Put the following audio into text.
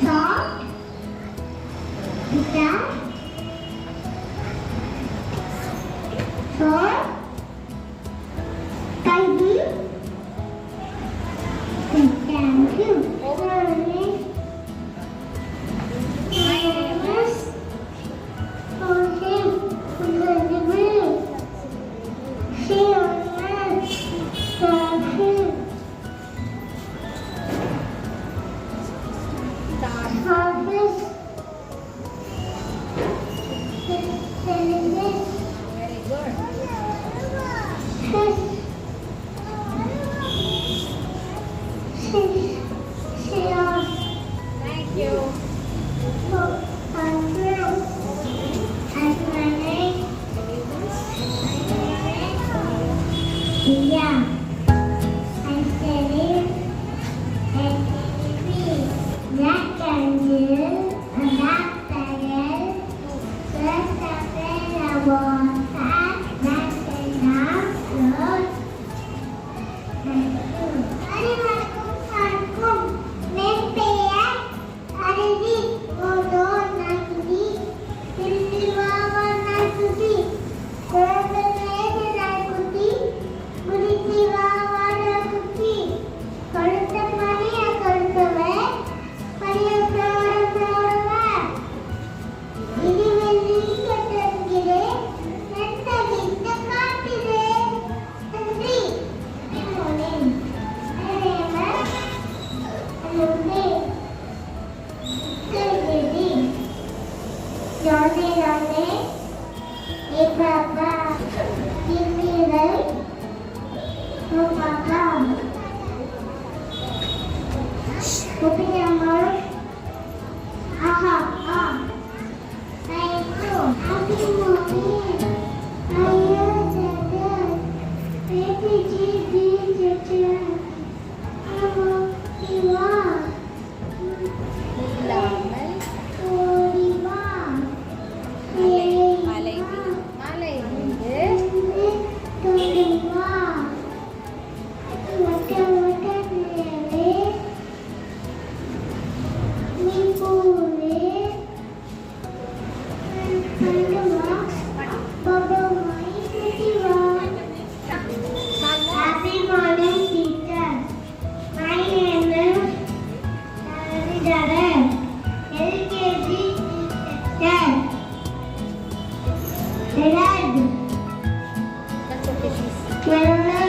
Salt, pizza, salt, thank you. Very good. Thank you. Yeah, I said it. Black candle, a black barrel, black barrel, water, black road. Hey Papa, give me right? No Papa. Open your mouth. Aha, thank you. Happy morning. I am Dada. LKG teacher. Hello, you are. Malay. Happy morning, teacher. My name is Dada. LKG teacher. Dad. That's okay, please. Well,